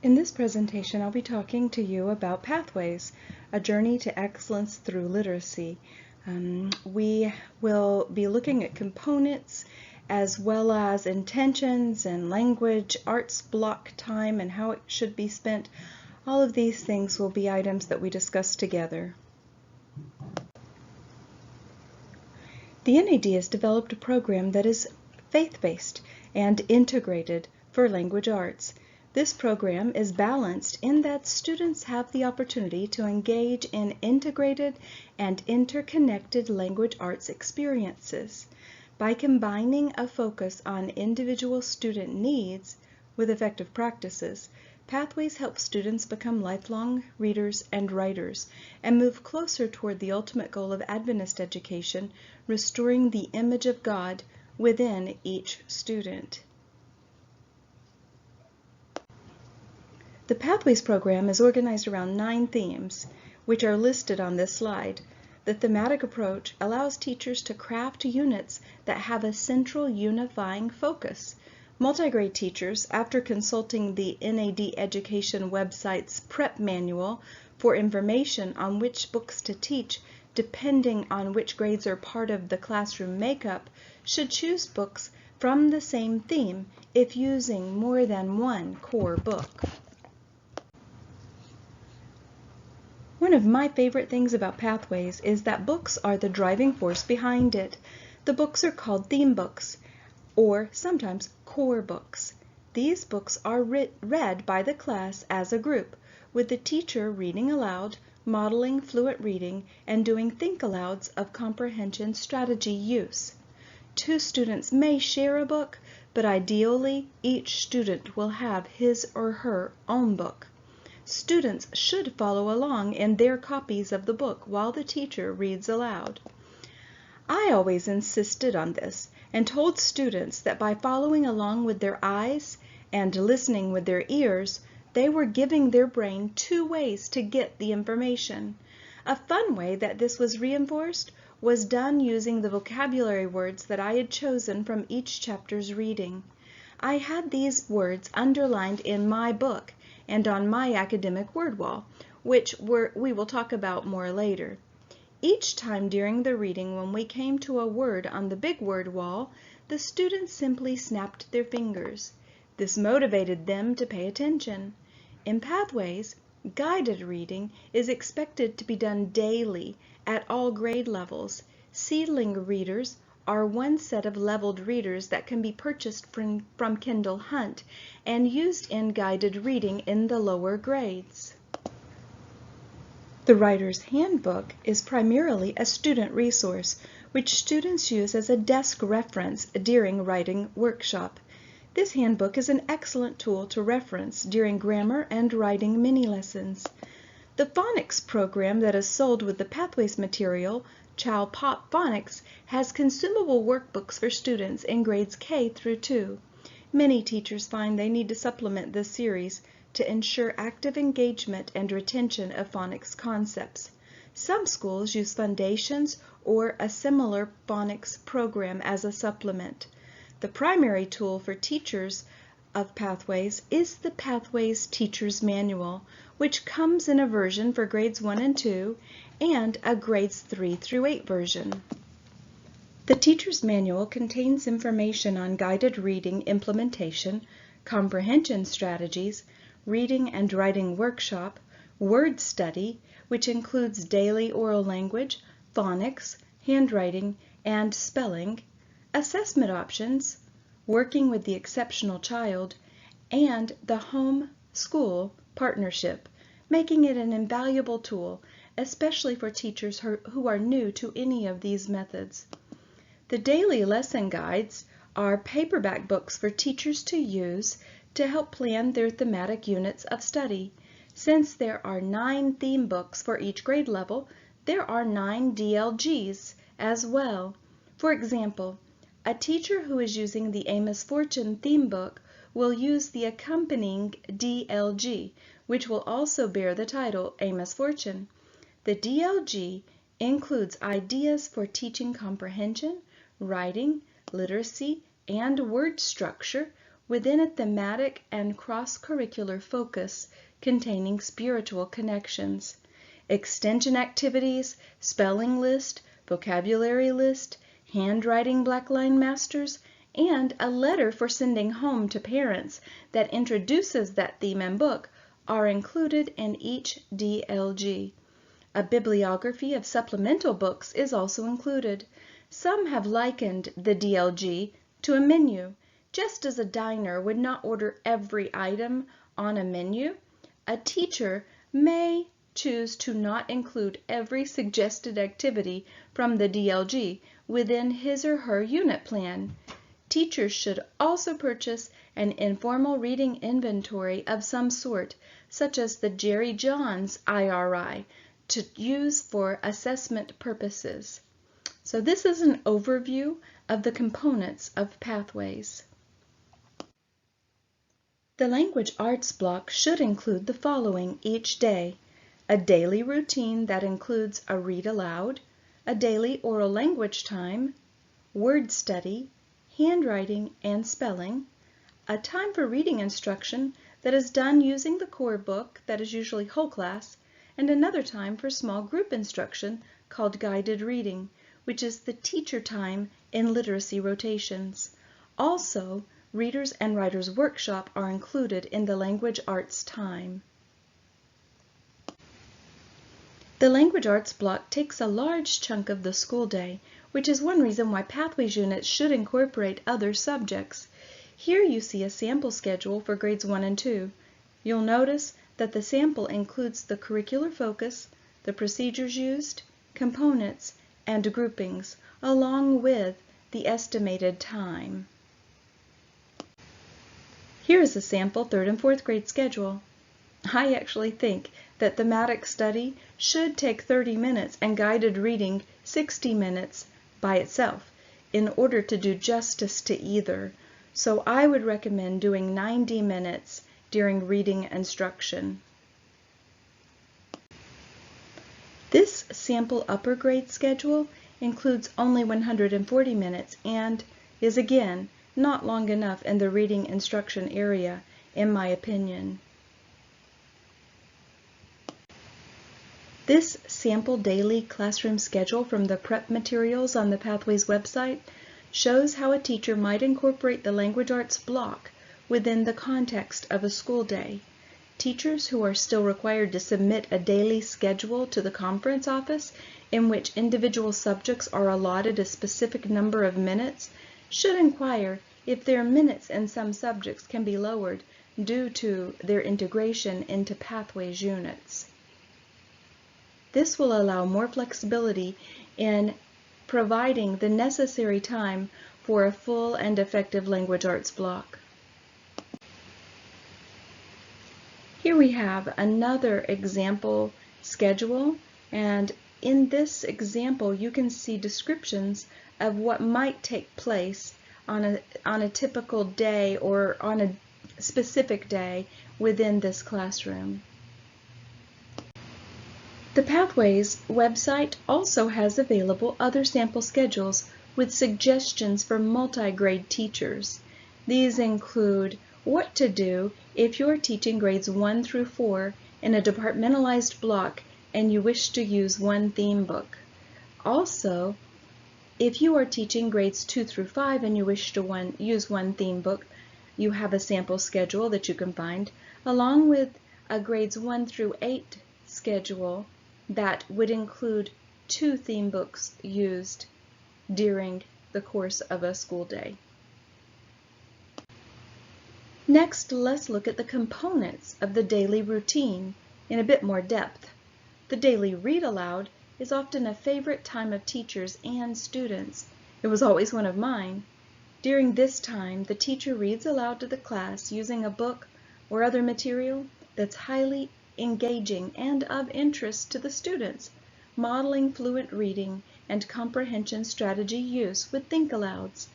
In this presentation, I'll be talking to you about Pathways, a journey to excellence through literacy. We will be looking at components as well as intentions and language, arts block time, and how it should be spent. All of these things will be items that we discuss together. The NAD has developed a program that is faith-based and integrated for language arts. This program is balanced in that students have the opportunity to engage in integrated and interconnected language arts experiences. By combining a focus on individual student needs with effective practices, Pathways help students become lifelong readers and writers and move closer toward the ultimate goal of Adventist education, restoring the image of God within each student. The Pathways program is organized around 9 themes, which are listed on this slide. The thematic approach allows teachers to craft units that have a central unifying focus. Multigrade teachers, after consulting the NAD Education website's prep manual for information on which books to teach, depending on which grades are part of the classroom makeup, should choose books from the same theme if using more than one core book. One of my favorite things about Pathways is that books are the driving force behind it. The books are called theme books, or sometimes core books. These books are read by the class as a group, with the teacher reading aloud, modeling fluent reading, and doing think-alouds of comprehension strategy use. 2 students may share a book, but ideally each student will have his or her own book. Students should follow along in their copies of the book while the teacher reads aloud. I always insisted on this and told students that by following along with their eyes and listening with their ears, they were giving their brain 2 ways to get the information. A fun way that this was reinforced was done using the vocabulary words that I had chosen from each chapter's reading. I had these words underlined in my book and on my academic word wall, which we will talk about more later. Each time during the reading when we came to a word on the big word wall, the students simply snapped their fingers. This motivated them to pay attention. In Pathways, guided reading is expected to be done daily at all grade levels. Seedling readers are one set of leveled readers that can be purchased from Kindle Hunt and used in guided reading in the lower grades. The Writer's Handbook is primarily a student resource, which students use as a desk reference during writing workshop. This handbook is an excellent tool to reference during grammar and writing mini-lessons. The phonics program that is sold with the Pathways material, Chow Pop Phonics, has consumable workbooks for students in grades K through 2. Many teachers find they need to supplement this series to ensure active engagement and retention of phonics concepts. Some schools use Foundations or a similar phonics program as a supplement. The primary tool for teachers of Pathways is the Pathways Teacher's Manual, which comes in a version for grades 1 and 2 and a grades 3 through 8 version. The Teacher's Manual contains information on guided reading implementation, comprehension strategies, reading and writing workshop, word study, which includes daily oral language, phonics, handwriting, and spelling, assessment options, working with the exceptional child, and the home-school partnership, making it an invaluable tool, especially for teachers who are new to any of these methods. The daily lesson guides are paperback books for teachers to use to help plan their thematic units of study. Since there are 9 theme books for each grade level, there are 9 DLGs as well. For example, a teacher who is using the Amos Fortune theme book will use the accompanying DLG, which will also bear the title Amos Fortune. The DLG includes ideas for teaching comprehension, writing, literacy, and word structure within a thematic and cross-curricular focus containing spiritual connections. Extension activities, spelling list, vocabulary list, handwriting blackline masters, and a letter for sending home to parents that introduces that theme and book are included in each DLG. A bibliography of supplemental books is also included. Some have likened the DLG to a menu. Just as a diner would not order every item on a menu, a teacher may choose to not include every suggested activity from the DLG within his or her unit plan. Teachers should also purchase an informal reading inventory of some sort, such as the Jerry Johns IRI, to use for assessment purposes. So this is an overview of the components of Pathways. The language arts block should include the following each day: a daily routine that includes a read aloud, a daily oral language time, word study, handwriting and spelling, a time for reading instruction that is done using the core book that is usually whole class, and another time for small group instruction called guided reading, which is the teacher time in literacy rotations. Also, Readers and Writers Workshop are included in the language arts time. The language arts block takes a large chunk of the school day, which is one reason why Pathways units should incorporate other subjects. Here you see a sample schedule for grades 1 and 2. You'll notice that the sample includes the curricular focus, the procedures used, components, and groupings, along with the estimated time. Here is a sample 3rd and 4th grade schedule. I actually think that thematic study should take 30 minutes and guided reading 60 minutes by itself in order to do justice to either. So I would recommend doing 90 minutes during reading instruction. This sample upper grade schedule includes only 140 minutes and is again not long enough in the reading instruction area, in my opinion. This sample daily classroom schedule from the prep materials on the Pathways website shows how a teacher might incorporate the language arts block within the context of a school day. Teachers who are still required to submit a daily schedule to the conference office in which individual subjects are allotted a specific number of minutes should inquire if their minutes in some subjects can be lowered due to their integration into Pathways units. This will allow more flexibility in providing the necessary time for a full and effective language arts block. Here we have another example schedule, and in this example you can see descriptions of what might take place on a typical day or on a specific day within this classroom. The Pathways website also has available other sample schedules with suggestions for multi-grade teachers. These include what to do if you're teaching grades 1 through 4 in a departmentalized block and you wish to use one theme book. Also, if you are teaching grades 2 through 5 and you wish to use one theme book, you have a sample schedule that you can find, along with a grades 1 through 8 schedule that would include 2 theme books used during the course of a school day. Next, let's look at the components of the daily routine in a bit more depth. The daily read aloud is often a favorite time of teachers and students. It was always one of mine. During this time, the teacher reads aloud to the class using a book or other material that's highly engaging and of interest to the students, modeling fluent reading and comprehension strategy use with think-alouds.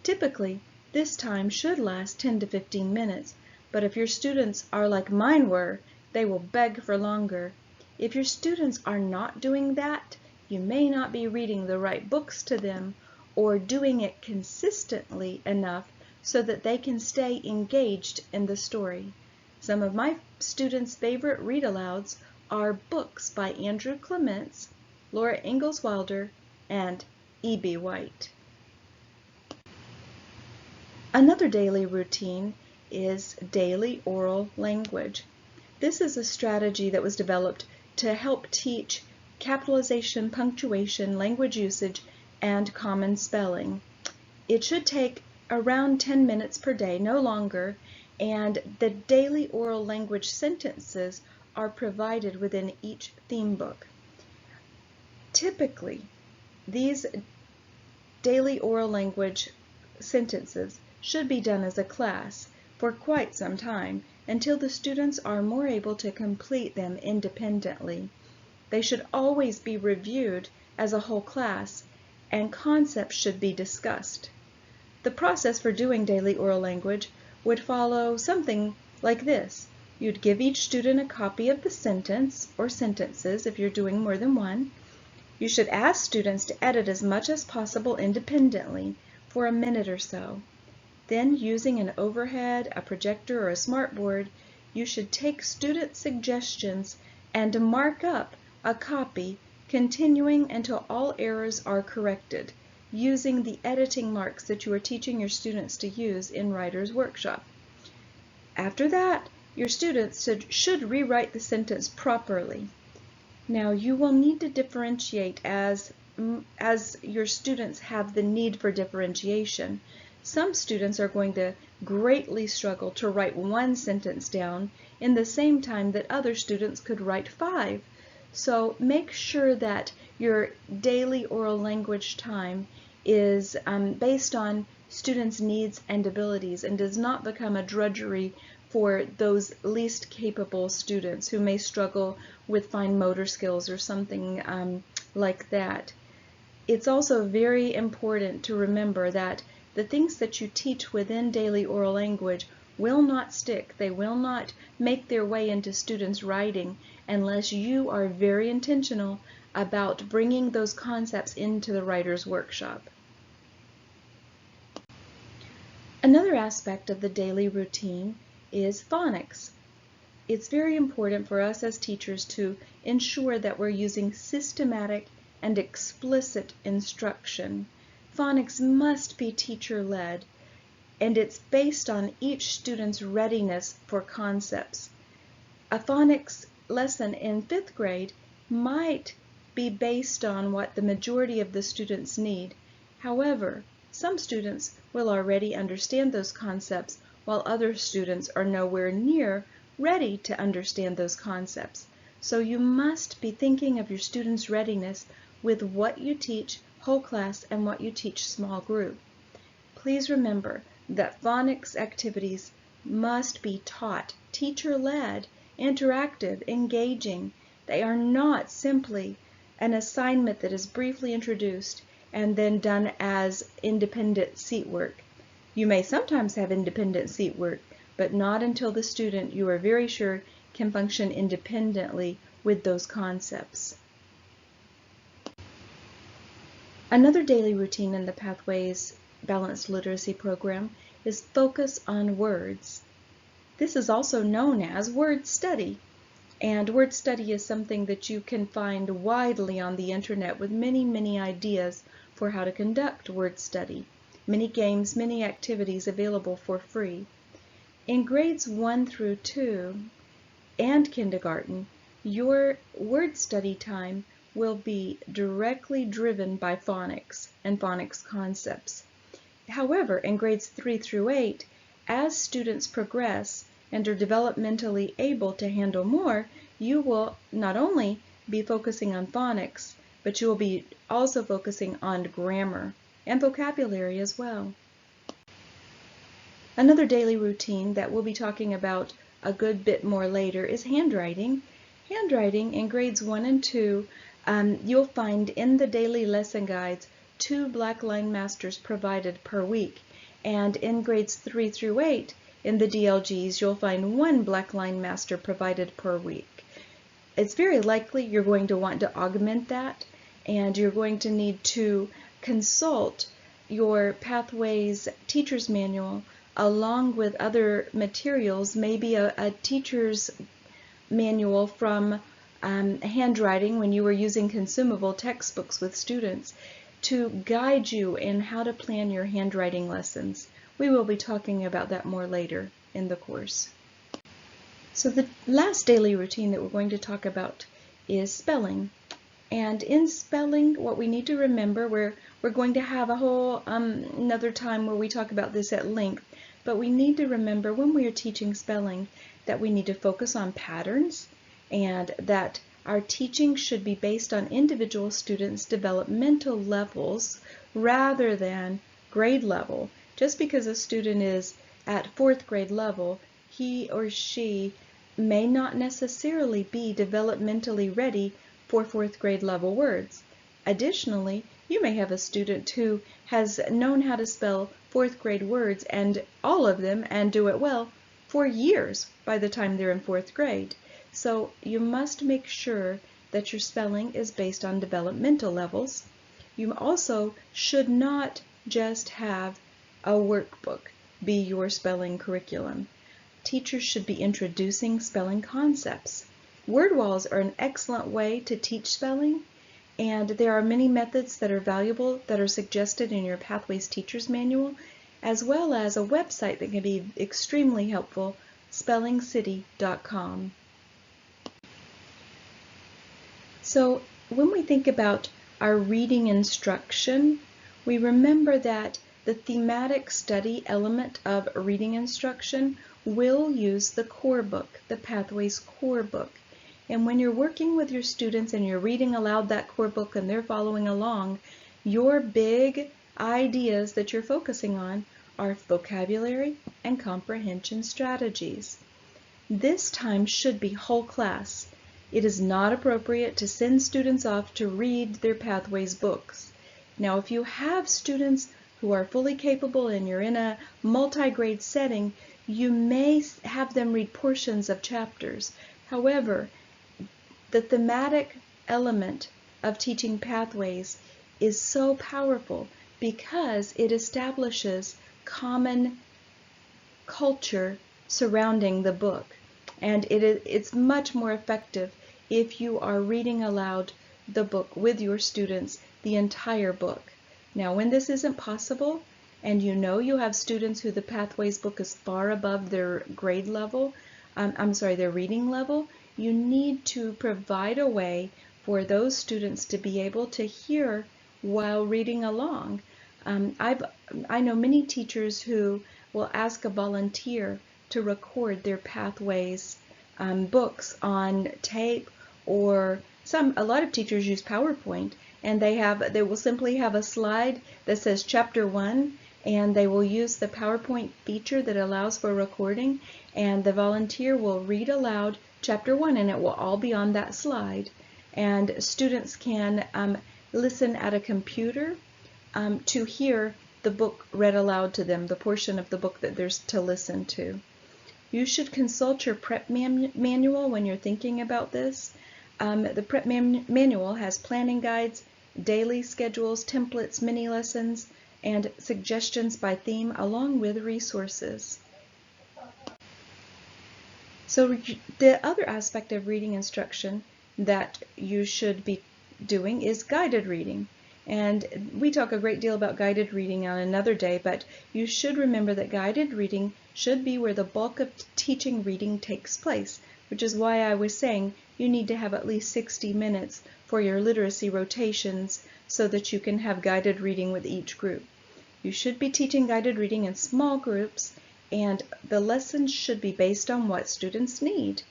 Typically, this time should last 10 to 15 minutes, but if your students are like mine were, they will beg for longer. If your students are not doing that, you may not be reading the right books to them or doing it consistently enough so that they can stay engaged in the story. Some of my students' favorite read-alouds are books by Andrew Clements, Laura Ingalls Wilder, and E.B. White. Another daily routine is daily oral language. This is a strategy that was developed to help teach capitalization, punctuation, language usage, and common spelling. It should take around 10 minutes per day, no longer, and the daily oral language sentences are provided within each theme book. Typically, these daily oral language sentences should be done as a class for quite some time until the students are more able to complete them independently. They should always be reviewed as a whole class, and concepts should be discussed. The process for doing daily oral language would follow something like this. You'd give each student a copy of the sentence or sentences if you're doing more than one. You should ask students to edit as much as possible independently for a minute or so. Then, using an overhead, a projector, or a smartboard, you should take student suggestions and mark up a copy, continuing until all errors are corrected, using the editing marks that you are teaching your students to use in Writer's Workshop. After that, your students should rewrite the sentence properly. Now, you will need to differentiate as your students have the need for differentiation. Some students are going to greatly struggle to write one sentence down in the same time that other students could write 5. So make sure that your daily oral language time is based on students' needs and abilities and does not become a drudgery for those least capable students who may struggle with fine motor skills or something like that. It's also very important to remember that the things that you teach within daily oral language will not stick. They will not make their way into students' writing unless you are very intentional about bringing those concepts into the Writer's Workshop. Another aspect of the daily routine is phonics. It's very important for us as teachers to ensure that we're using systematic and explicit instruction. Phonics must be teacher-led, and it's based on each student's readiness for concepts. A phonics lesson in 5th grade might be based on what the majority of the students need. However, some students will already understand those concepts, while other students are nowhere near ready to understand those concepts. So you must be thinking of your students' readiness with what you teach whole class and what you teach small group. Please remember that phonics activities must be taught teacher-led, interactive, engaging. They are not simply an assignment that is briefly introduced and then done as independent seat work. You may sometimes have independent seat work, but not until the student, you are very sure, can function independently with those concepts. Another daily routine in the Pathways Balanced Literacy Program is focus on words. This is also known as word study, and word study is something that you can find widely on the internet with many ideas for how to conduct word study, many games, many activities available for free. In grades 1 through 2 and kindergarten, your word study time will be directly driven by phonics and phonics concepts. However, in grades 3 through 8, as students progress and are developmentally able to handle more, you will not only be focusing on phonics, but you will be also focusing on grammar and vocabulary as well. Another daily routine that we'll be talking about a good bit more later is handwriting. Handwriting in grades 1 and 2, you'll find in the daily lesson guides 2 black line masters provided per week, and in grades 3 through 8 in the DLGs you'll find 1 black line master provided per week. It's very likely you're going to want to augment that, and you're going to need to consult your Pathways Teacher's Manual along with other materials, maybe a teacher's manual from handwriting when you were using consumable textbooks with students to guide you in how to plan your handwriting lessons. We will be talking about that more later in the course. So the last daily routine that we're going to talk about is spelling. And in spelling, what we need to remember, we're going to have a whole another time where we talk about this at length, but we need to remember when we are teaching spelling that we need to focus on patterns and that our teaching should be based on individual students' developmental levels rather than grade level. Just because a student is at 4th grade level, he or she may not necessarily be developmentally ready for 4th grade level words. Additionally, you may have a student who has known how to spell 4th grade words and all of them and do it well for years by the time they're in 4th grade. So you must make sure that your spelling is based on developmental levels. You also should not just have a workbook be your spelling curriculum. Teachers should be introducing spelling concepts. Word walls are an excellent way to teach spelling, and there are many methods that are valuable that are suggested in your Pathways Teacher's Manual, as well as a website that can be extremely helpful, spellingcity.com. So when we think about our reading instruction, we remember that the thematic study element of reading instruction will use the core book, the Pathways core book. And when you're working with your students and you're reading aloud that core book and they're following along, your big ideas that you're focusing on are vocabulary and comprehension strategies. This time should be whole class. It is not appropriate to send students off to read their Pathways books. Now, if you have students who are fully capable and you're in a multi-grade setting, you may have them read portions of chapters. However, the thematic element of teaching Pathways is so powerful because it establishes common culture surrounding the book. And it's much more effective if you are reading aloud the book with your students, the entire book. Now, when this isn't possible, and you know you have students who the Pathways book is far above their grade level, their reading level, you need to provide a way for those students to be able to hear while reading along. I know many teachers who will ask a volunteer to record their Pathways books on tape, or a lot of teachers use PowerPoint, and they will simply have a slide that says chapter 1, and they will use the PowerPoint feature that allows for recording, and the volunteer will read aloud chapter 1, and it will all be on that slide. And students can listen at a computer to hear the book read aloud to them, the portion of the book that there's to listen to. You should consult your prep manual when you're thinking about this. The prep manual has planning guides, daily schedules, templates, mini lessons, and suggestions by theme, along with resources. So the other aspect of reading instruction that you should be doing is guided reading. And we talk a great deal about guided reading on another day, but you should remember that guided reading should be where the bulk of teaching reading takes place, which is why I was saying you need to have at least 60 minutes for your literacy rotations so that you can have guided reading with each group. You should be teaching guided reading in small groups, and the lessons should be based on what students need.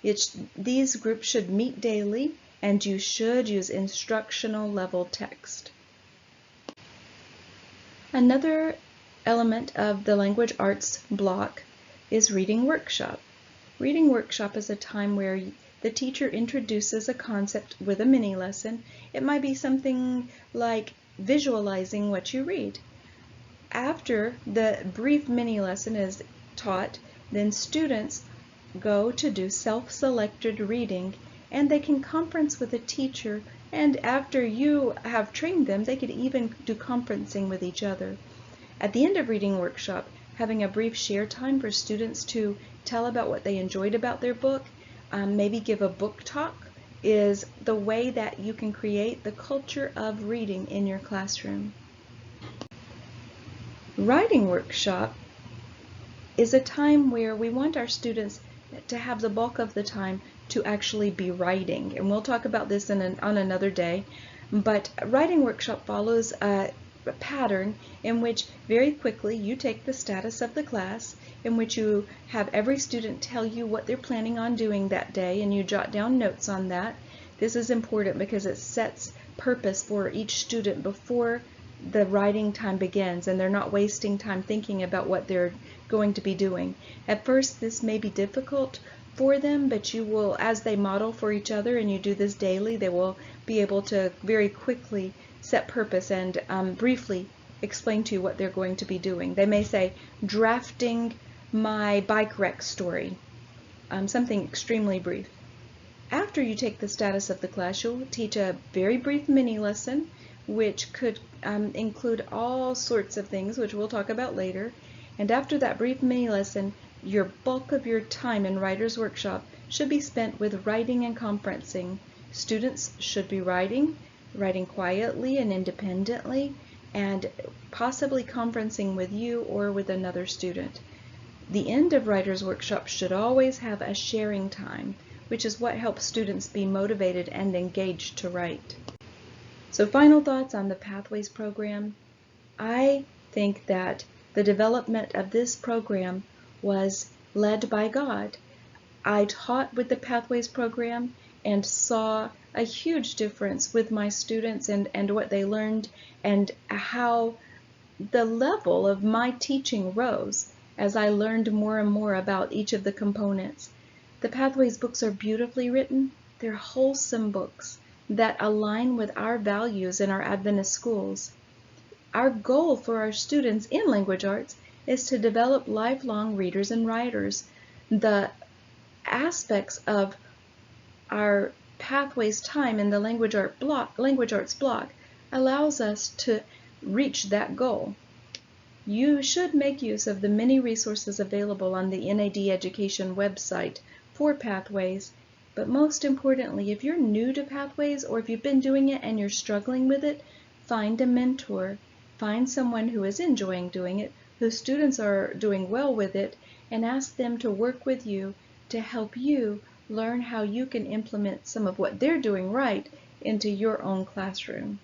These groups should meet daily, and you should use instructional level text. Another element of the language arts block is reading workshop. Reading workshop is a time where the teacher introduces a concept with a mini lesson. It might be something like visualizing what you read. After the brief mini lesson is taught, then students go to do self-selected reading, and they can conference with a teacher, and after you have trained them, they could even do conferencing with each other. At the end of reading workshop, having a brief share time for students to tell about what they enjoyed about their book, maybe give a book talk, is the way that you can create the culture of reading in your classroom. Writing workshop is a time where we want our students to have the bulk of the time to actually be writing. And we'll talk about this on another day. But writing workshop follows a pattern in which very quickly you take the status of the class, in which you have every student tell you what they're planning on doing that day, and you jot down notes on that. This is important because it sets purpose for each student before the writing time begins, and they're not wasting time thinking about what they're going to be doing. At first this may be difficult for them, but you will, as they model for each other and you do this daily, they will be able to very quickly set purpose and briefly explain to you what they're going to be doing. They may say, drafting my bike wreck story, something extremely brief. After you take the status of the class, you'll teach a very brief mini lesson, which could include all sorts of things, which we'll talk about later. And after that brief mini lesson, your bulk of your time in Writer's Workshop should be spent with writing and conferencing. Students should be writing quietly and independently, and possibly conferencing with you or with another student. The end of Writer's Workshop should always have a sharing time, which is what helps students be motivated and engaged to write. So final thoughts on the Pathways program. I think that the development of this program was led by God. I taught with the Pathways program and saw a huge difference with my students and what they learned, and how the level of my teaching rose as I learned more and more about each of the components. The Pathways books are beautifully written. They're wholesome books that align with our values in our Adventist schools. Our goal for our students in language arts is to develop lifelong readers and writers. The aspects of our Pathways time in the language arts block allows us to reach that goal. You should make use of the many resources available on the NAD Education website for Pathways. But most importantly, if you're new to Pathways, or if you've been doing it and you're struggling with it, find a mentor. Find someone who is enjoying doing it, whose students are doing well with it, and ask them to work with you to help you learn how you can implement some of what they're doing right into your own classroom.